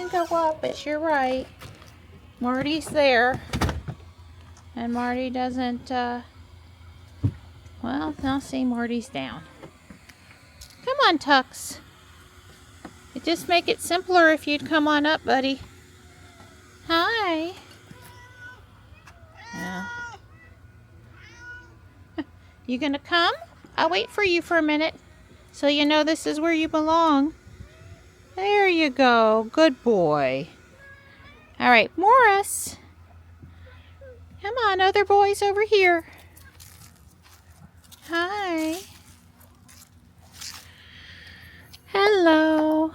can go up, but you're right. Marty's there. And Marty doesn't, well, now see, Marty's down. Come on, Tux. It'd just make it simpler if you'd come on up, buddy. Hi. Yeah. You gonna come? I'll wait for you for a minute, so you know this is where you belong. There you go. Good boy. All right, Morris. Come on, other boys over here. Hi. Hello.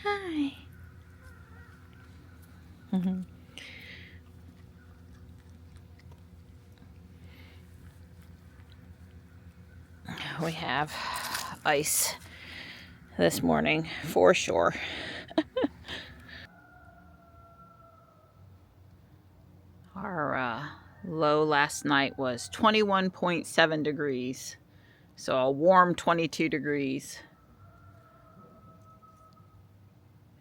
Hi. We have ice this morning for sure. Our low last night was 21.7 degrees, so a warm 22 degrees.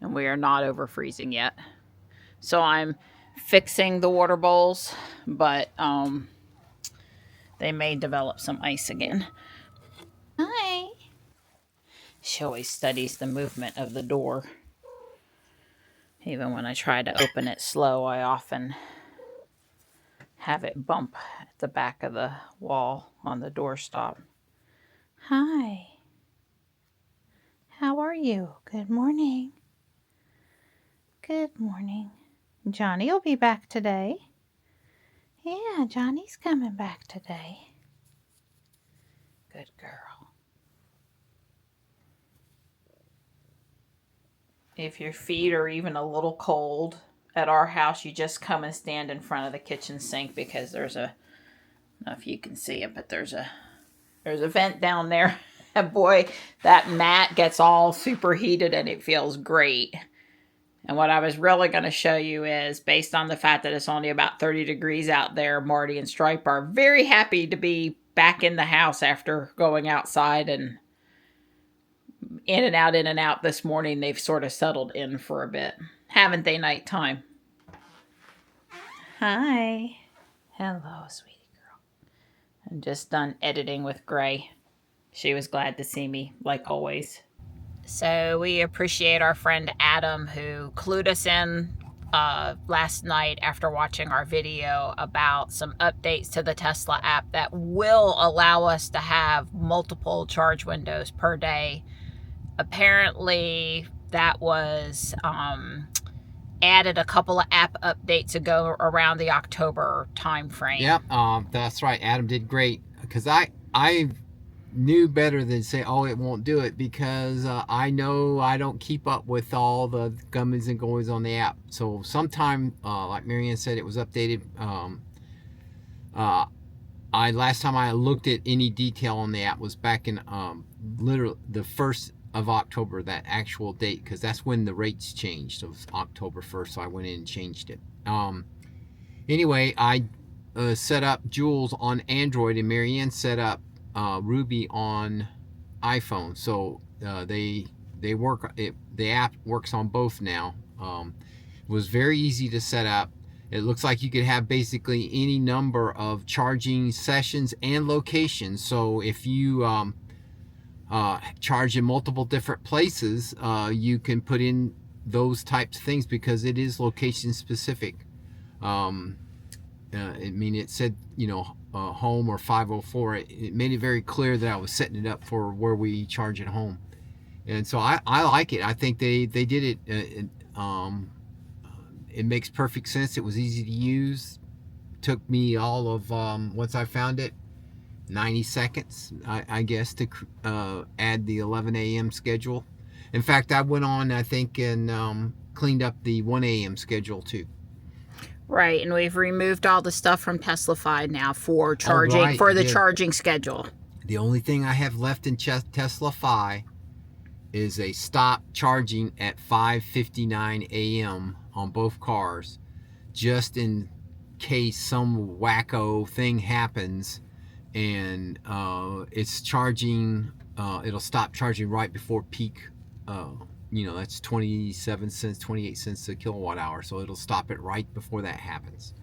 And we are not over freezing yet. So I'm fixing the water bowls, but they may develop some ice again. Hi. She always studies the movement of the door. Even when I try to open it slow, I often have it bump at the back of the wall on the doorstop. Hi. How are you? Good morning. Good morning. Johnny will be back today. Yeah, Johnny's coming back today. Good girl. If your feet are even a little cold at our house, you just come and stand in front of the kitchen sink because there's a, I don't know if you can see it, but there's a vent down there. And boy, that mat gets all superheated and it feels great. And what I was really going to show you is, based on the fact that it's only about 30 degrees out there, Marty and Stripe are very happy to be back in the house after going outside and in and out this morning. They've sort of settled in for a bit. Haven't they, nighttime? Hi. Hello, sweetie girl. I'm just done editing with Gray. She was glad to see me, like always. So we appreciate our friend Adam, who clued us in last night after watching our video about some updates to the Tesla app that will allow us to have multiple charge windows per day. Apparently that was added a couple of app updates ago around the October time frame. Yep, that's right. Adam did great, because I knew better than say, oh, it won't do it, because I know I don't keep up with all the comings and goings on the app. So sometime, like Marianne said, it was updated. Last time I looked at any detail on the app was back in literally the 1st of October, that actual date, because that's when the rates changed. It was October 1st, so I went in and changed it. Anyway, I set up Jules on Android, and Marianne set up Ruby on iPhone. So they work. The app works on both now. It was very easy to set up. It looks like you could have basically any number of charging sessions and locations. So if you charge in multiple different places, you can put in those types of things, because it is location specific. I mean, it said, you know, home or 504. It made it very clear that I was setting it up for where we charge at home. And so I like it. I think they did it. It makes perfect sense. It was easy to use. Took me all of, once I found it, 90 seconds, I guess, to add the 11 a.m. schedule. In fact, I went on, I think, and cleaned up the 1 a.m. schedule too. Right, and we've removed all the stuff from Teslafy now for charging, for the charging schedule. The only thing I have left in Teslafy is a stop charging at 5:59 a.m. on both cars, just in case some wacko thing happens and it's charging, it'll stop charging right before peak that's 27 cents, 28 cents a kilowatt hour. So it'll stop it right before that happens.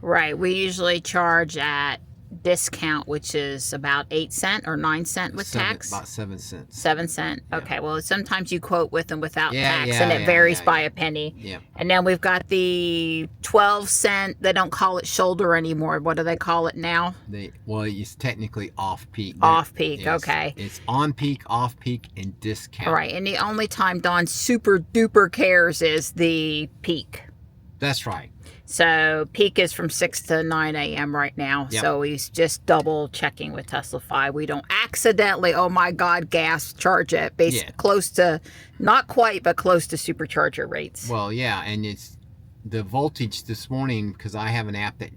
Right. We usually charge at discount, which is about 8 cent or 9 cent with tax. About 7 cents. 7 cent. Yeah. Okay. Well, sometimes you quote with and without tax, yeah, and it varies by yeah. a penny. Yeah. And then we've got the 12 cent. They don't call it shoulder anymore. What do they call it now? It's technically off peak. Off peak. Okay. It's on peak, off peak, and discount. All right. And the only time Don super duper cares is the peak. That's right. So peak is from 6 to 9 a.m. right now. Yep. So he's just double checking with Teslafy. We don't accidentally, oh my God, gas charge it. Close to, not quite, but close to supercharger rates. Well, yeah, and it's the voltage this morning, because I have an app that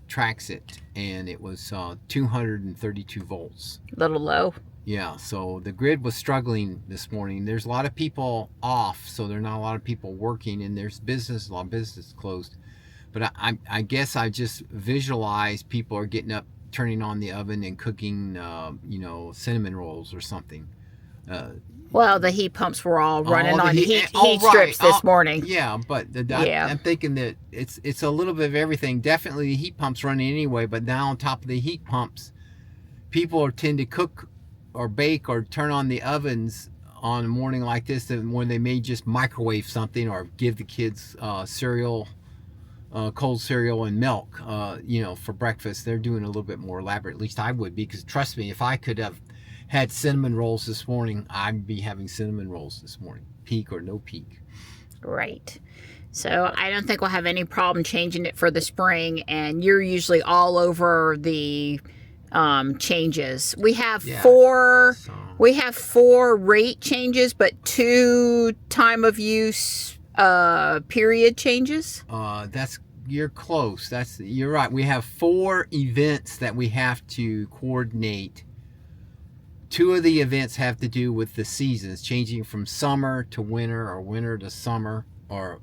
tracks it, and it was 232 volts. A little low. Yeah, so the grid was struggling this morning. There's a lot of people off, so there are not a lot of people working, and there's a lot of business closed. But I guess I just visualize people are getting up, turning on the oven and cooking, cinnamon rolls or something. Well, the heat pumps were all running on heat right. strips this morning. Yeah, but I'm thinking that it's a little bit of everything. Definitely the heat pumps running anyway, but now on top of the heat pumps, people tend to cook or bake or turn on the ovens on a morning like this, when they may just microwave something or give the kids cereal. Cold cereal and milk, for breakfast. They're doing a little bit more elaborate. At least I would be, because trust me, if I could have had cinnamon rolls this morning, I'd be having cinnamon rolls this morning, peak or no peak. Right. So I don't think we'll have any problem changing it for the spring, and you're usually all over the changes. We have four rate changes, but 2 time of use period changes. You're close. You're right. We have 4 events that we have to coordinate. 2 of the events have to do with the seasons, changing from summer to winter or winter to summer, or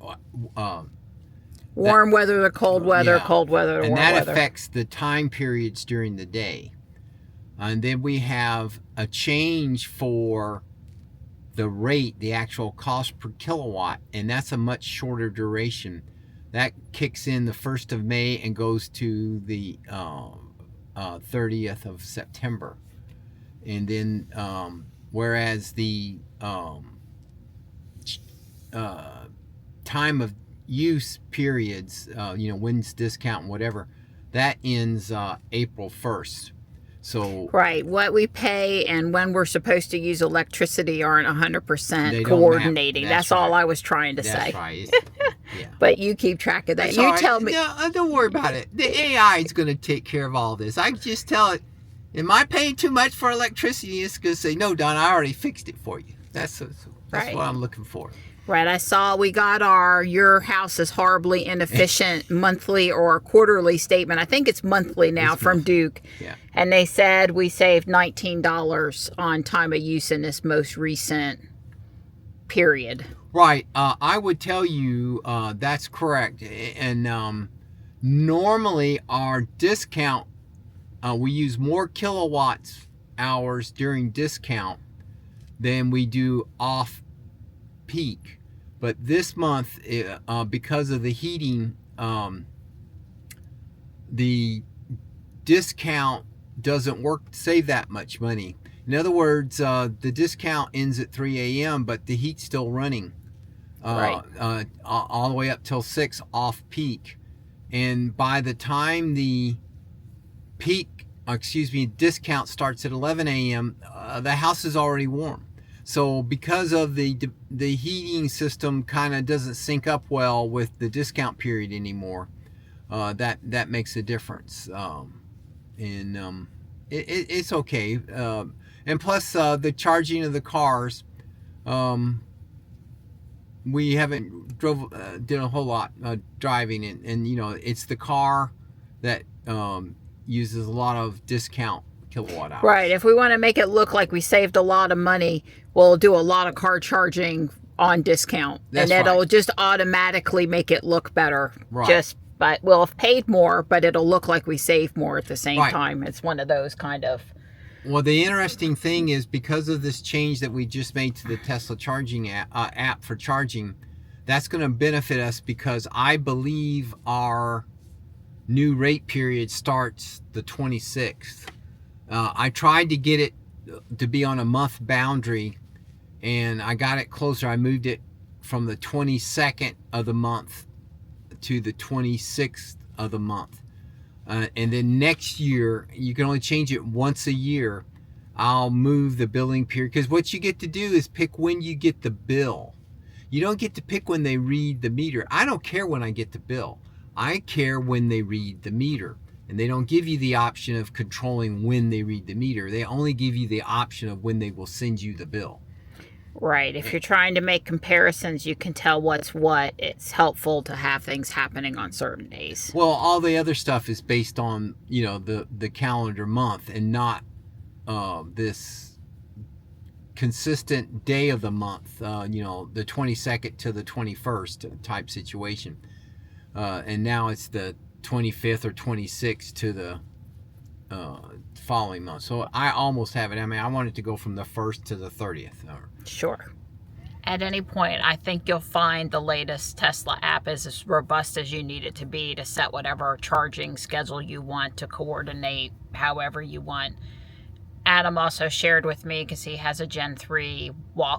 warm weather to cold weather, cold weather to warm weather. And that affects the time periods during the day. And then we have a change for the rate, the actual cost per kilowatt, and that's a much shorter duration. That kicks in the 1st of May and goes to the 30th of September. And then, whereas the time of use periods, when's discount and whatever, that ends April 1st. So right, what we pay and when we're supposed to use electricity aren't 100% coordinating. That's all I was trying to say. That's right. Yeah. But you keep track of that. That's you tell me. No, don't worry about it. The AI is going to take care of all this. I just tell it, am I paying too much for electricity? It's going to say, no, Don, I already fixed it for you. That's what I'm looking for. Right, I saw we got your house is horribly inefficient monthly or quarterly statement. I think it's monthly now from Duke. Yeah. And they said we saved $19 on time of use in this most recent period. Right. I would tell you that's correct. And normally our discount, we use more kilowatts hours during discount than we do off peak. But this month, because of the heating, the discount doesn't work to save that much money. In other words, the discount ends at 3 a.m., but the heat's still running all the way up till 6 off peak. And by the time the discount starts at 11 a.m., the house is already warm. So because of the heating system kind of doesn't sync up well with the discount period anymore, that makes a difference. It's okay. And plus the charging of the cars, we haven't did a whole lot driving, and it's the car that uses a lot of discount kilowatt hours. Right. If we want to make it look like we saved a lot of money, we'll do a lot of car charging on discount. That's and it'll right. just automatically make it look better. Right. But we'll have paid more, but it'll look like we saved more at the same Right. time. It's one of those kind of Well, the interesting thing is because of this change that we just made to the Tesla charging app for charging, that's going to benefit us because I believe our new rate period starts the 26th. I tried to get it to be on a month boundary, and I got it closer. I moved it from the 22nd of the month to the 26th of the month. And then next year, you can only change it once a year. I'll move the billing period, because what you get to do is pick when you get the bill. You don't get to pick when they read the meter. I don't care when I get the bill. I care when they read the meter. And they don't give you the option of controlling when they read the meter. They only give you the option of when they will send you the bill. Right. If you're trying to make comparisons, you can tell what's what. It's helpful to have things happening on certain days. Well, all the other stuff is based on, the calendar month and not this consistent day of the month, the 22nd to the 21st type situation. And now it's the 25th or 26th to the following month. So I almost have it. I mean, I want it to go from the 1st to the 30th. Sure. At any point, I think you'll find the latest Tesla app is as robust as you need it to be to set whatever charging schedule you want, to coordinate however you want. Adam also shared with me, because he has a Gen 3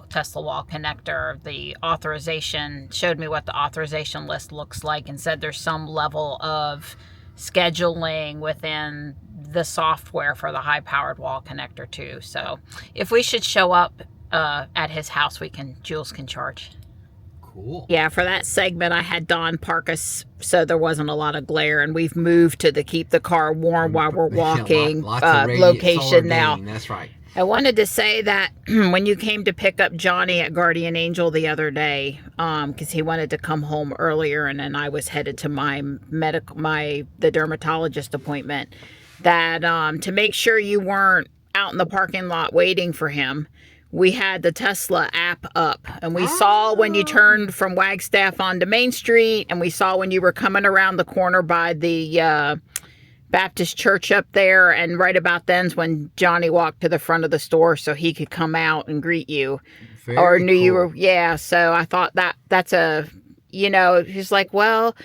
Tesla wall connector, the authorization, showed me what the authorization list looks like, and said there's some level of scheduling within the software for the high-powered wall connector too. So if we should show up at his house, Jules can charge. Cool. Yeah, for that segment, I had Don park us so there wasn't a lot of glare, and we've moved to the keep the car warm while we're walking location now. That's right. I wanted to say that when you came to pick up Johnny at Guardian Angel the other day, because he wanted to come home earlier, and then I was headed to the dermatologist appointment, that to make sure you weren't out in the parking lot waiting for him, we had the Tesla app up, and we saw when you turned from Wagstaff onto Main Street, and we saw when you were coming around the corner by the Baptist church up there, and right about then's when Johnny walked to the front of the store so he could come out and greet you. Very knew cool. You were, yeah. So I thought that's he's like, well,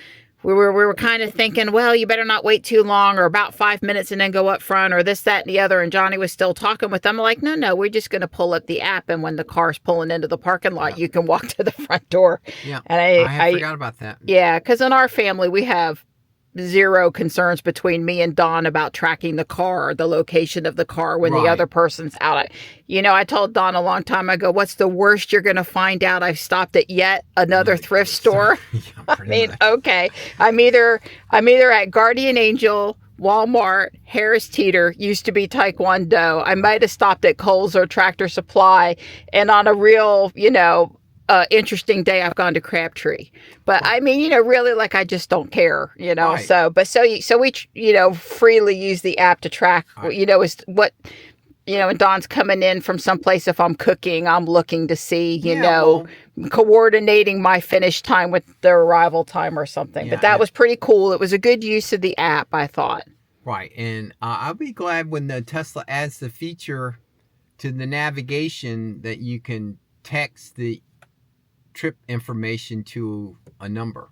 we were kind of thinking, well, you better not wait too long, or about 5 minutes and then go up front, or this, that, and the other. And Johnny was still talking with them. I'm like, no, we're just going to pull up the app, and when the car's pulling into the parking lot, you can walk to the front door. Yeah, and I forgot about that. Yeah, because in our family, we have zero concerns between me and Don about tracking the car or the location of the car when the other person's out. I told Don a long time ago, what's the worst you're going to find out? I've stopped at yet another thrift store. Okay. I'm either at Guardian Angel, Walmart, Harris Teeter, used to be Taekwondo. I might have stopped at Kohl's or Tractor Supply, and on a real, interesting day, I've gone to Crabtree. But I mean, really, like, I just don't care, Right. So we, freely use the app to track, is what, and Don's coming in from someplace. If I'm cooking, I'm looking to see, coordinating my finish time with their arrival time or something. Yeah, but that was pretty cool. It was a good use of the app, I thought. Right. And I'll be glad when the Tesla adds the feature to the navigation that you can text the trip information to a number.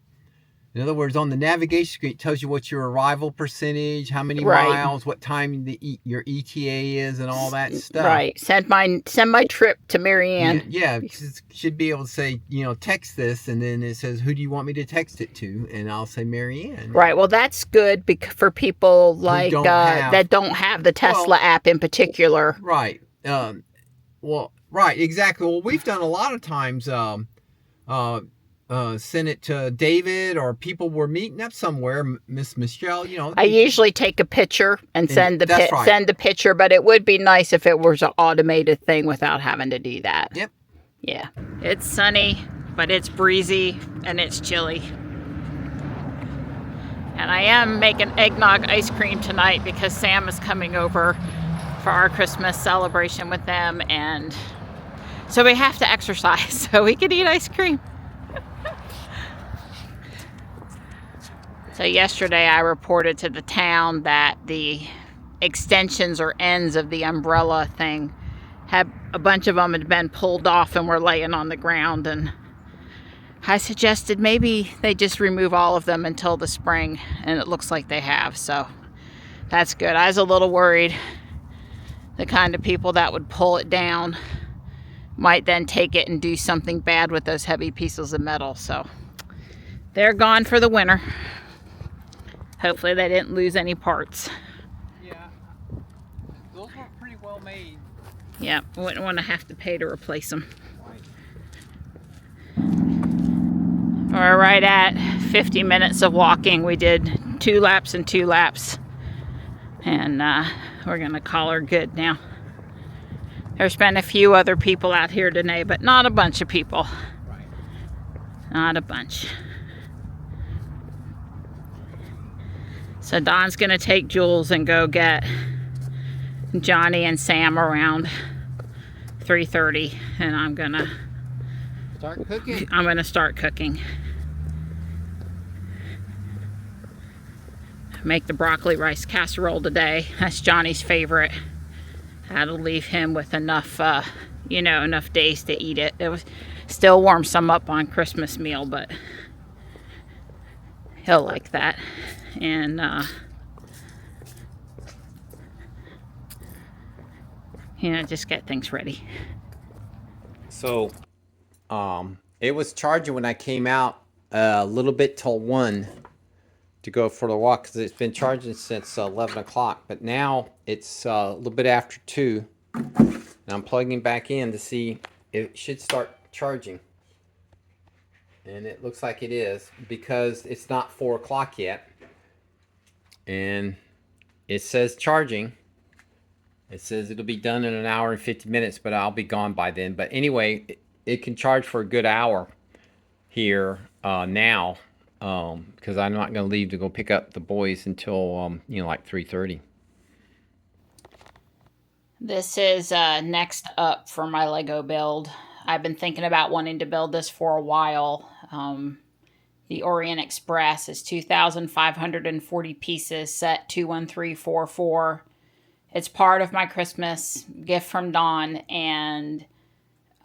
In other words, on the navigation screen, it tells you what your arrival percentage, how many miles, what time your ETA is, and all that stuff. Right. Send my trip to Marianne. Yeah, it should be able to say, text this, and then it says, who do you want me to text it to? And I'll say Marianne. Right. Well, that's good for people like that don't have the Tesla app in particular. Right. Right. Exactly. Well, we've done a lot of times. Send it to David, or people were meeting up somewhere. Miss Michelle, I usually take a picture and send the picture, but it would be nice if it was an automated thing without having to do that. Yep. Yeah. It's sunny, but it's breezy and it's chilly. And I am making eggnog ice cream tonight because Sam is coming over for our Christmas celebration with them, and so we have to exercise so we can eat ice cream. So yesterday I reported to the town that the extensions or ends of the umbrella thing. A bunch of them had been pulled off and were laying on the ground, and I suggested maybe they just remove all of them until the spring, and it looks like they have, so that's good. I was a little worried the kind of people that would pull it down might then take it and do something bad with those heavy pieces of metal, so they're gone for the winter. Hopefully they didn't lose any parts. Yeah, those were pretty well made. Yeah, wouldn't want to have to pay to replace them. We're right at 50 minutes of walking. We did 2 laps and 2 laps. And we're going to call her good now. There's been a few other people out here today, but not a bunch of people. Right. Not a bunch. So Don's going to take Jules and go get Johnny and Sam around 3:30, and I'm going to start cooking. Make the broccoli rice casserole today. That's Johnny's favorite. That'll leave him with enough, enough days to eat it. It was still warm some up on Christmas meal, but he'll like that. And just get things ready. So, it was charging when I came out a little bit till 1 to go for the walk, because it's been charging since 11 o'clock, but now it's a little bit after 2, and I'm plugging back in to see if it should start charging. And it looks like it is, because it's not 4 o'clock yet, and it says charging. It says it'll be done in 1 hour and 50 minutes, but I'll be gone by then. But anyway, it can charge for a good hour here now, because I'm not going to leave to go pick up the boys until like 3:30. This is next up for my Lego build. I've been thinking about wanting to build this for a while. The Orient Express is 2,540 pieces, set 21344. It's part of my Christmas gift from Dawn, and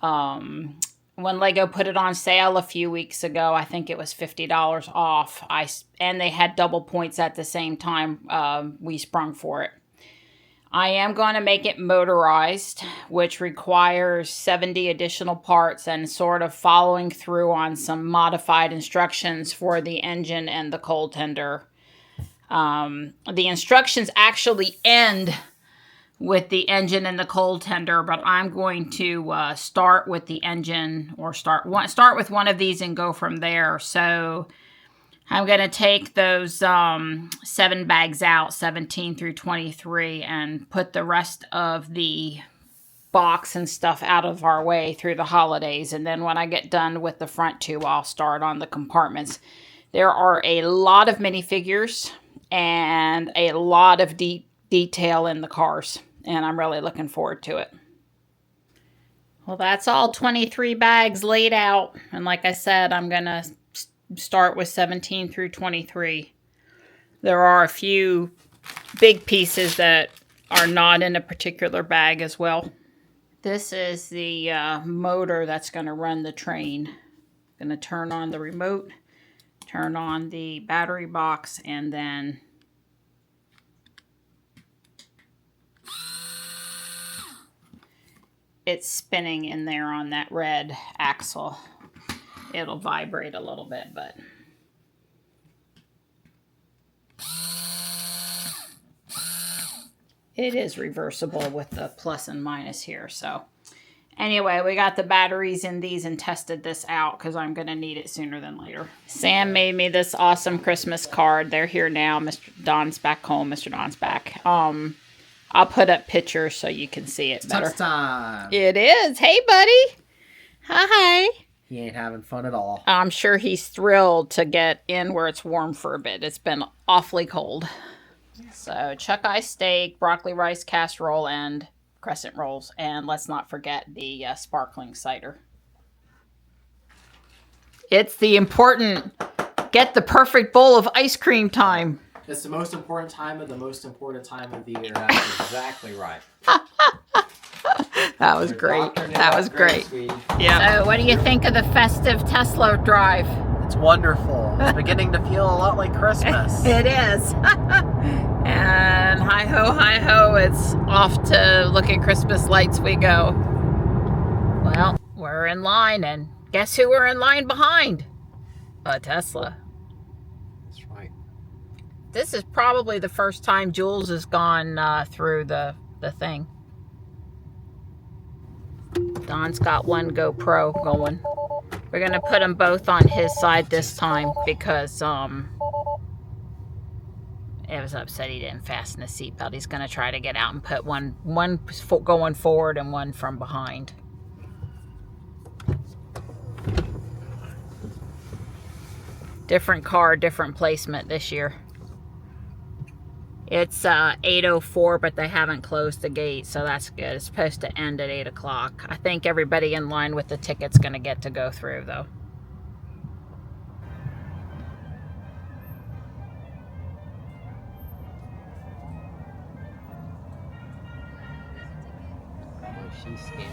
when Lego put it on sale a few weeks ago, I think it was $50 off. And they had double points at the same time. We sprung for it. I am going to make it motorized, which requires 70 additional parts and sort of following through on some modified instructions for the engine and the coal tender. The instructions actually end with the engine and the coal tender, but I'm going to start with the engine, or start with one of these and go from there. So I'm going to take those 7 bags out, 17 through 23, and put the rest of the box and stuff out of our way through the holidays. And then when I get done with the front 2, I'll start on the compartments. There are a lot of minifigures and a lot of detail in the cars, and I'm really looking forward to it. Well, that's all 23 bags laid out, and like I said, I'm going to start with 17 through 23. There are a few big pieces that are not in a particular bag as well. This is the motor that's going to run the train. I'm going to turn on the remote, turn on the battery box, and then it's spinning in there on that red axle. It'll vibrate a little bit, but it is reversible with the plus and minus here. So anyway, we got the batteries in these and tested this out because I'm going to need it sooner than later. Sam made me this awesome Christmas card. They're here now. Mr. Don's back home. Mr. Don's back. I'll put up pictures so you can see it better. It's time. It is. Hey, buddy. Hi. He ain't having fun at all. I'm sure he's thrilled to get in where it's warm for a bit. It's been awfully cold. So chuck eye steak, broccoli rice casserole, and crescent rolls. And let's not forget the sparkling cider. It's the important get the perfect bowl of ice cream time. It's the most important time of the most important time of the year. That's exactly right. That was great. That was great. Yeah. So what do you think of the festive Tesla drive? It's wonderful. It's beginning to feel a lot like Christmas. It is. And hi ho, it's off to look at Christmas lights we go. Well, we're in line, and guess who we're in line behind? A Tesla. That's right. This is probably the first time Jules has gone through the thing. Don's got one GoPro going. We're gonna put them both on his side this time because it was upset he didn't fasten the seatbelt. He's gonna try to get out and put one going forward and one from behind. Different car, different placement this year. It's 8:04, but they haven't closed the gate, so that's good. It's supposed to end at 8 o'clock. I think everybody in line with the ticket's gonna get to go through, though. She's scanning.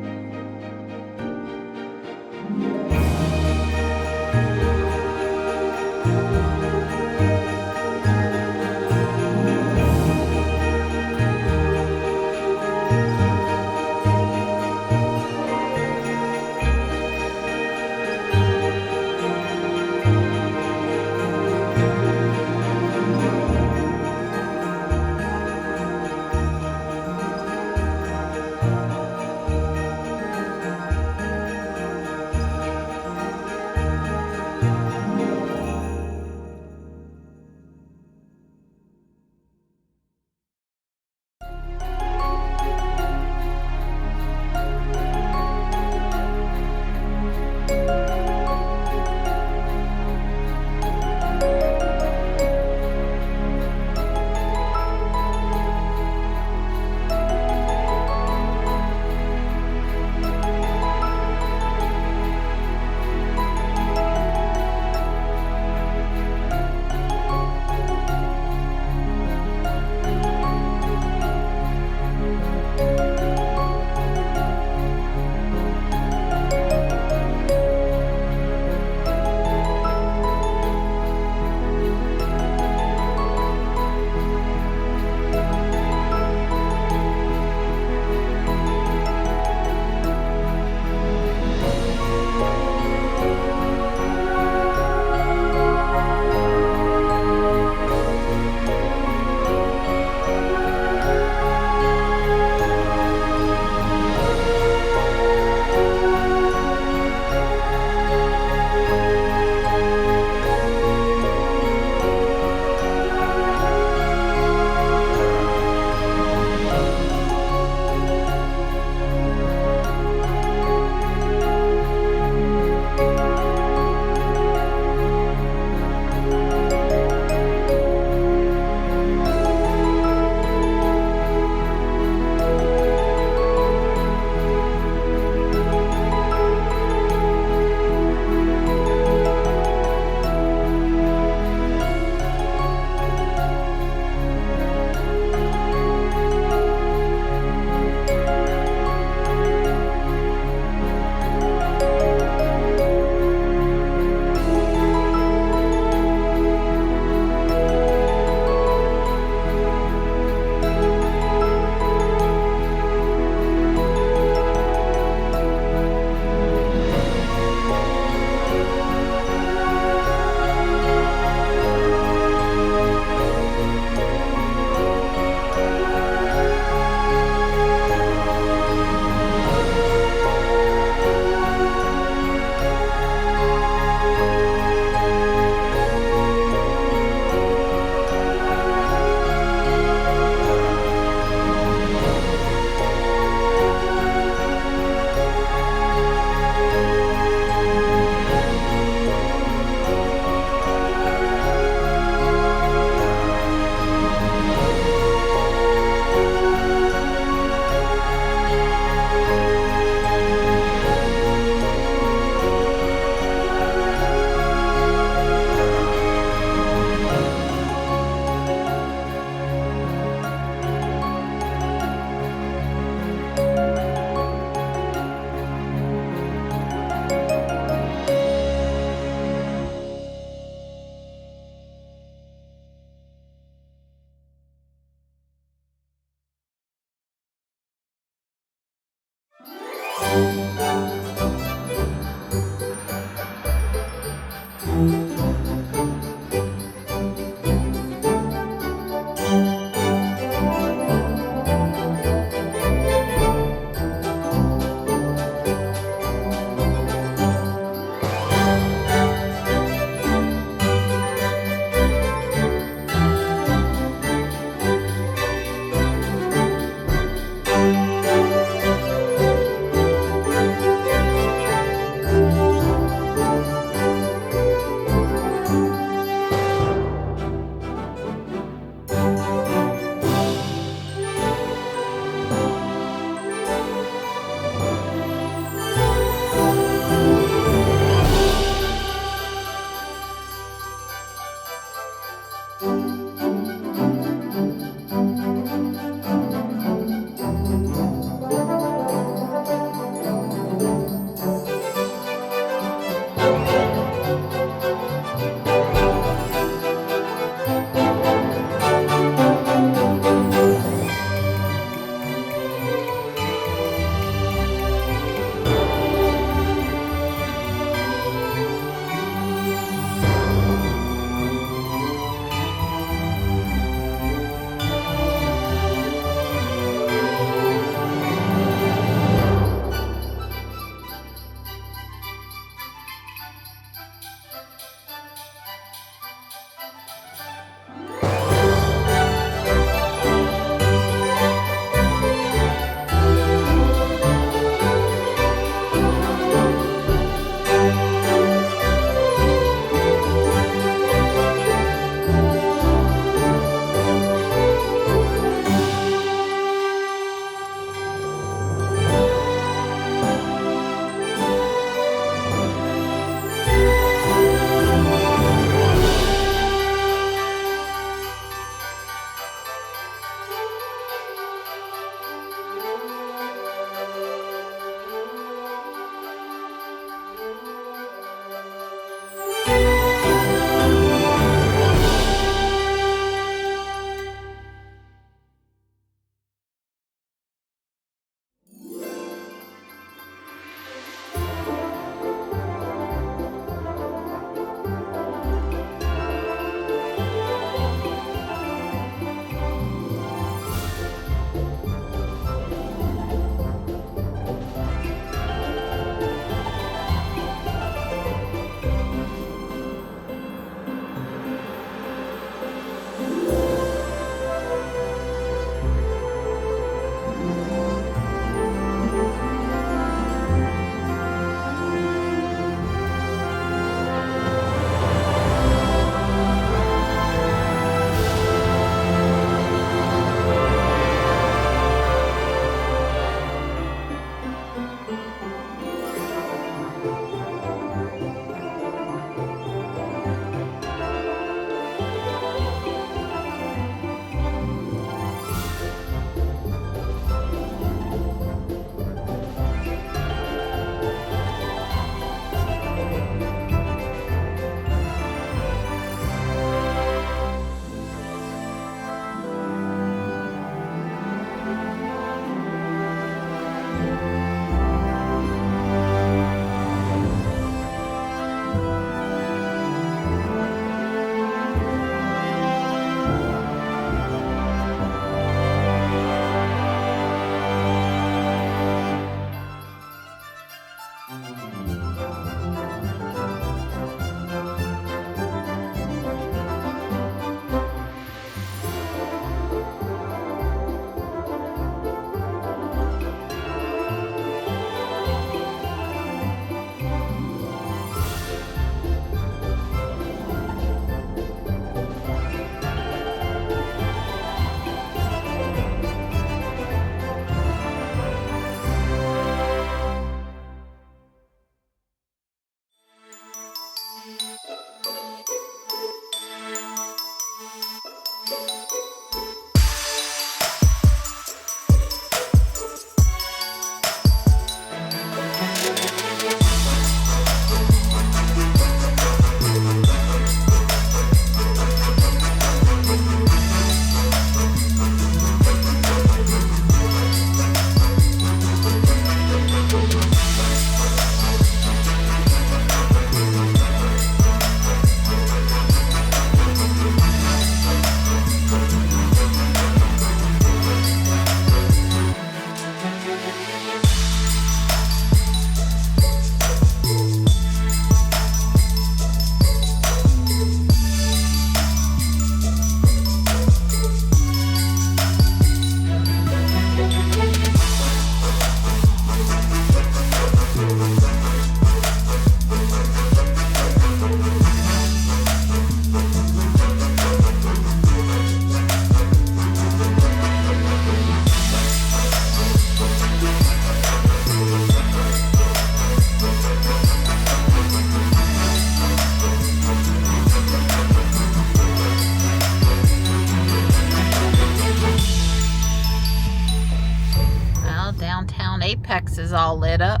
apex is all lit up.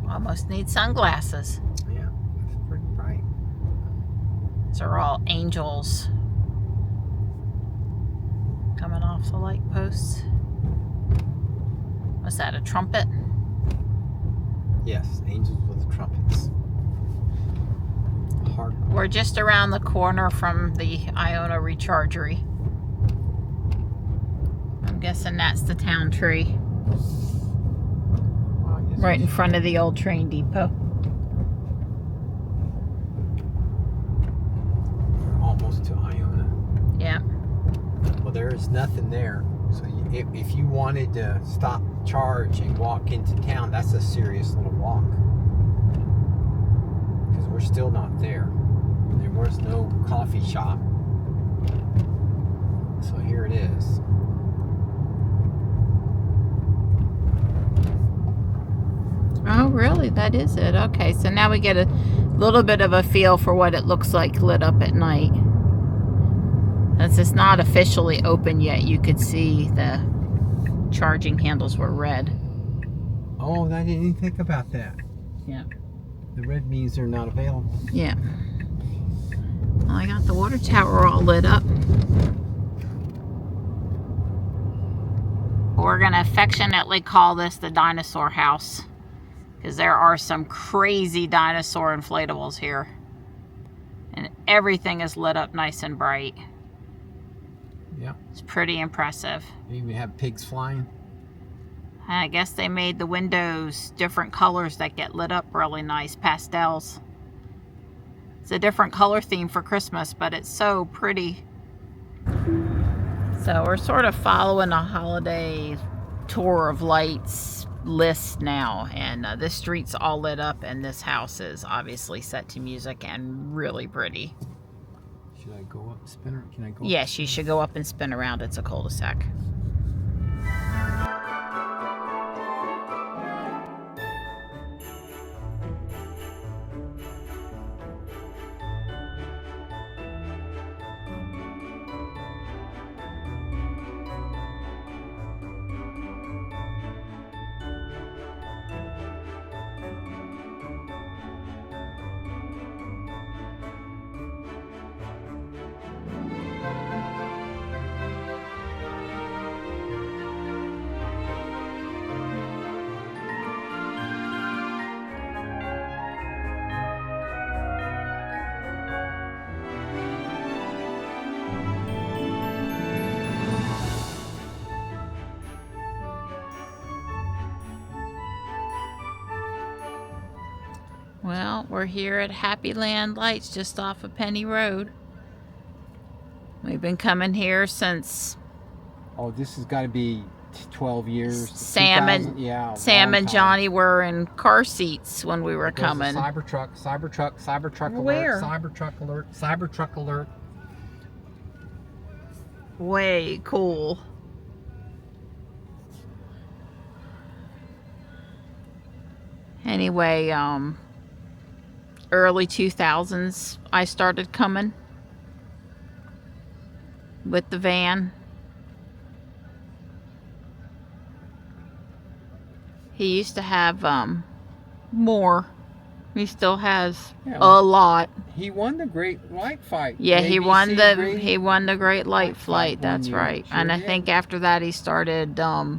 Almost need sunglasses. Yeah, it's pretty bright. These are all angels coming off the light posts. Was that a trumpet? Yes, angels with trumpets. Heart. We're just around the corner from the Iona Rechargery. I'm guessing that's the town tree. Right in front of the old train depot. We're almost to Iona. Yeah. Well, there is nothing there. So if you wanted to stop, charge, and walk into town, that's a serious little walk. Because we're still not there. There was no coffee shop. So here it is. Oh, really? That is it. Okay, so now we get a little bit of a feel for what it looks like lit up at night. Since it's not officially open yet, you could see the charging handles were red. Oh, I didn't even think about that. Yeah. The red means they're not available. Yeah. Well, I got the water tower all lit up. We're going to affectionately call this the dinosaur house, because there are some crazy dinosaur inflatables here. And everything is lit up nice and bright. Yeah. It's pretty impressive. You even have pigs flying. I guess they made the windows different colors that get lit up really nice, pastels. It's a different color theme for Christmas, but it's so pretty. So we're sort of following a holiday tour of lights list now, and this street's all lit up, and this house is obviously set to music and really pretty. Should I go up, spin her? Can I go? Yes, you should go up and spin around. It's a cul-de-sac. Well, we're here at Happy Land Lights just off of Penny Road. We've been coming here since Oh, this has got to be 12 years. Sam 2000, and yeah, Sam and long time. Johnny were in car seats when we were There's a coming. Cybertruck Where? alert, Cybertruck alert. Way cool. Anyway, early 2000s I started coming with the van. He used to have more. He still has Yeah. a lot. He won the Great Light Fight. Yeah, he won the Great Great Light Flight. one That's year. right. Sure And I did. think after that he started. Yeah.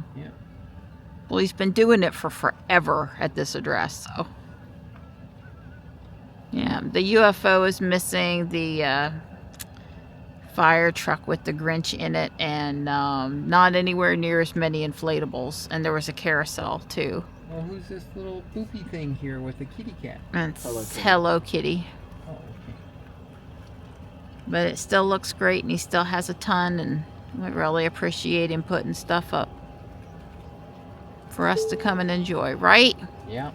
Well, he's been doing it for forever at this address. So, yeah, the UFO is missing, the fire truck with the Grinch in it, and not anywhere near as many inflatables. And there was a carousel too. Well, who's this little poopy thing here with the kitty cat? And it's Hello Kitty. Hello Kitty. Oh, okay. But it still looks great, and he still has a ton, and we really appreciate him putting stuff up for us to come and enjoy, right? Yeah.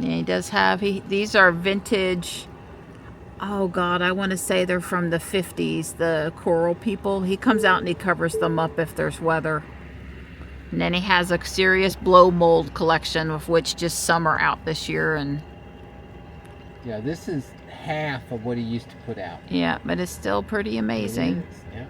Yeah, he does have, these are vintage, oh God, I want to say they're from the 50s, the coral people. He comes out and he covers them up if there's weather. And then he has a serious blow mold collection, of which just some are out this year. And Yeah, this is half of what he used to put out. yeah, but it's still pretty amazing. It is, yeah.